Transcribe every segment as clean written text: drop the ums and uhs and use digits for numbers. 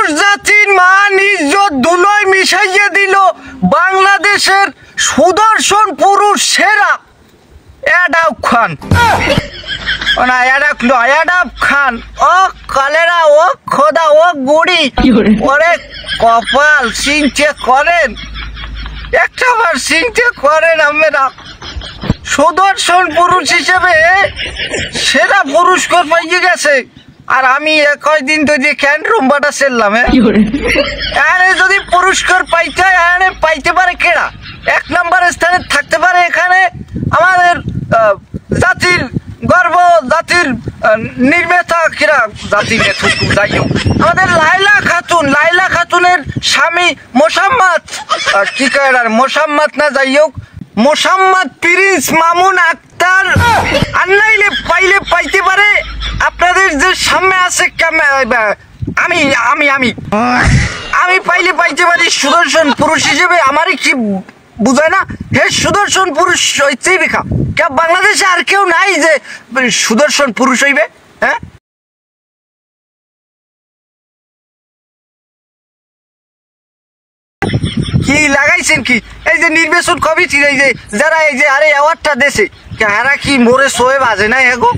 পুরুষ জাতির মান ইজ্জত ধুলোয় মিশাইয়ে দিল বাংলাদেশের সুদর্শন পুরুষ সেরা অ্যাডাব খান। না অ্যাডাব নয়, অ্যাডাব খান। ও কলেরা, ও খোদা, ও গুড়ি, ওরে কপাল সিনচে করেন, একটা বার সিনচে করেন। আমরা সুদর্শন পুরুষ হিসেবে সেরা পুরস্কার পাইয়ে গেছে। আর আমি কয়দিন ধরে ক্যান রুম্বাটা সেরলাম। এখানে যদি পুরস্কার পাইতে পারে কেডা? এক নম্বর স্থানে থাকতে পারে এখানে আমাদের জাতির গর্ব, জাতির নির্মাতা কিরা, জাতির যাই হোক আমাদের লাইলা খাতুন। লাইলা খাতুনের স্বামী মোসাম্মদ, কি কয় মোসাম্মদ না, যাই হোক মোসাম্মদ প্রিন্স মামুন আক্তার। আর নাইলে পাইতে পারে আপনাদের যে সামনে আছে আমি আমি আমি আমি পাইতে পারি সুদর্শন পুরুষ হিসেবে। আমারই কি বুঝায় না? হে সুদর্শন পুরুষ হইতেই বেখা কেউ বাংলাদেশে আর কেউ নাই যে সুদর্শন পুরুষ হইবে। হ্যাঁ, কি লাগাইছেন কি? এই যে নির্বাচন কমিটির এই যে যারা এই যে আরে অ্যাওয়ার্ডটা দেশে এরা কি মোরে সোয়ে বাজে না? এগো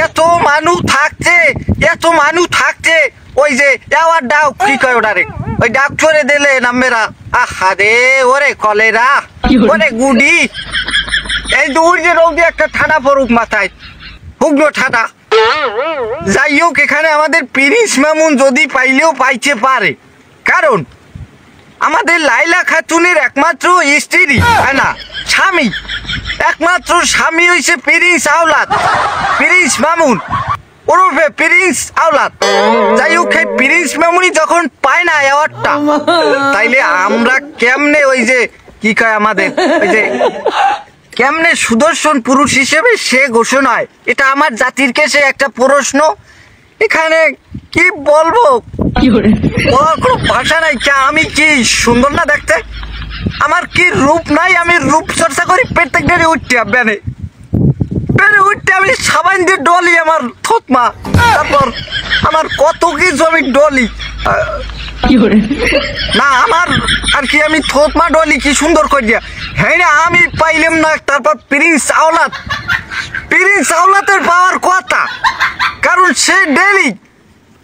এত মানুষ থাকতে ওই যে অ্যাওয়ার্ড ডাক কি কয় ওটারে, ওই ডাক করে দিলে নামেরা। আহা রে, ওরে কলেরা, ওরে গুডি, এই দূর যে রোদে একটা ঠাডা পড়ুক মাথায়, হুগ্ন ঠাডা। যাই হোক এখানে আমাদের প্রিন্স মামুন যদি পাইলেও পাইতে পারে, কারণ আমাদের লাইলা খাতুনের একমাত্র স্ত্রী, না স্বামী, একমাত্র স্বামী হইছে প্রিন্স আওলাদ, প্রিন্স মামুন ওরফে প্রিন্স আওলাদ। যাই হোক এই প্রিন্স মামুনি যখন পায় না অ্যাওয়ার্ডটা, তাইলে আমরা কেমনে ওই যে কি কয় আমাদের ওই যে কেমনে সুদর্শন পুরুষ হিসেবে সে ঘোষণায়? এটা আমার জাতির কাছে একটা প্রশ্ন। এখানে কি বলবো, কোনো ভাষা নাই। আমি কি সুন্দর না দেখতে? আমার কি রূপ নাই? আমি রূপ চর্চা করি প্রত্যেক দিনে উঠতে আমি সাবান দিয়ে ডলি আমার থতমা, তারপর আমার কত কিছু আমি ডলি না আমার আর কি আমি থতমা ডলি কি সুন্দর করিয়া। হ্যাঁ আমি পাইলাম না। তারপর প্রিন্স আওলাদের পাওয়ার কথা, কারণ সে ডেলি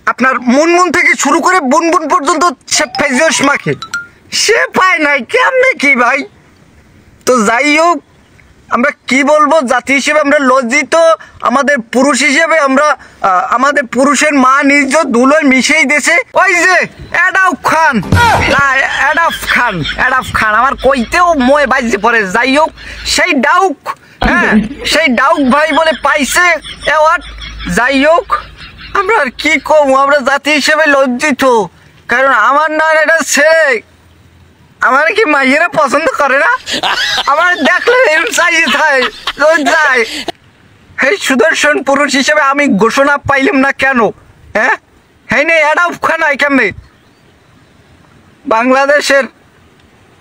আপনার মুনমুন থেকে শুরু করে বুনবুন পর্যন্ত সে ফেজস মাখে, সে পায় নাই কেমনে কি ভাই? তো যাই হোক আমরা কি বলবো, জাতি হিসেবে আমরা লজ্জিত। আমাদের পুরুষ হিসেবে আমরা আমাদের পুরুষের মান ইজ্জত ধুলোয় মিশেই দেশে ওই যে অ্যাডাব খান আমার কইতেও ময় বাজতে পড়ে। যাই হোক সেই ডাউক, হ্যাঁ সেই ডাউক ভাই বলে পাইছে অ্যাওয়ার্ড। যাই হোক আমরা আর কি কম, আমরা জাতি হিসেবে লজ্জিত। কারণ আমার না এটা ছেলে, আমার কি মাইয়েরা পছন্দ করে না? আমার দেখলে যায়। এই সুদর্শন পুরুষ হিসেবে আমি ঘোষণা পাইলাম না কেন? হ্যাঁ হ্যাঁ নেই অ্যাডাব খান এখানে বাংলাদেশের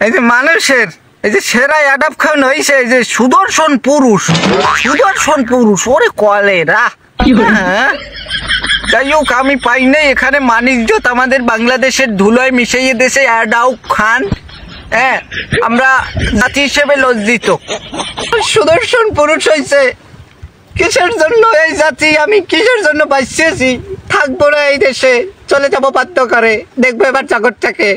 এই যে মানুষের এই যে সেরা অ্যাডাব খান হয়েছে এই যে সুদর্শন পুরুষ ওরে কলেরা। হ্যাঁ যাই হোক আমি পাই নাই এখানে মান ইজ্জত আমাদের বাংলাদেশের ধুলোয় মিশিয়ে দেশে অ্যাডাব খান। হ্যাঁ আমরা জাতি হিসেবে লজ্জিত। সুদর্শন পুরুষ হয়েছে কিসের জন্য এই জাতি? আমি কিসের জন্য বাঁচিয়েছি? থাকবো না এই দেশে, চলে যাবো বাধ্য করে, দেখবো এবার জগৎটাকে।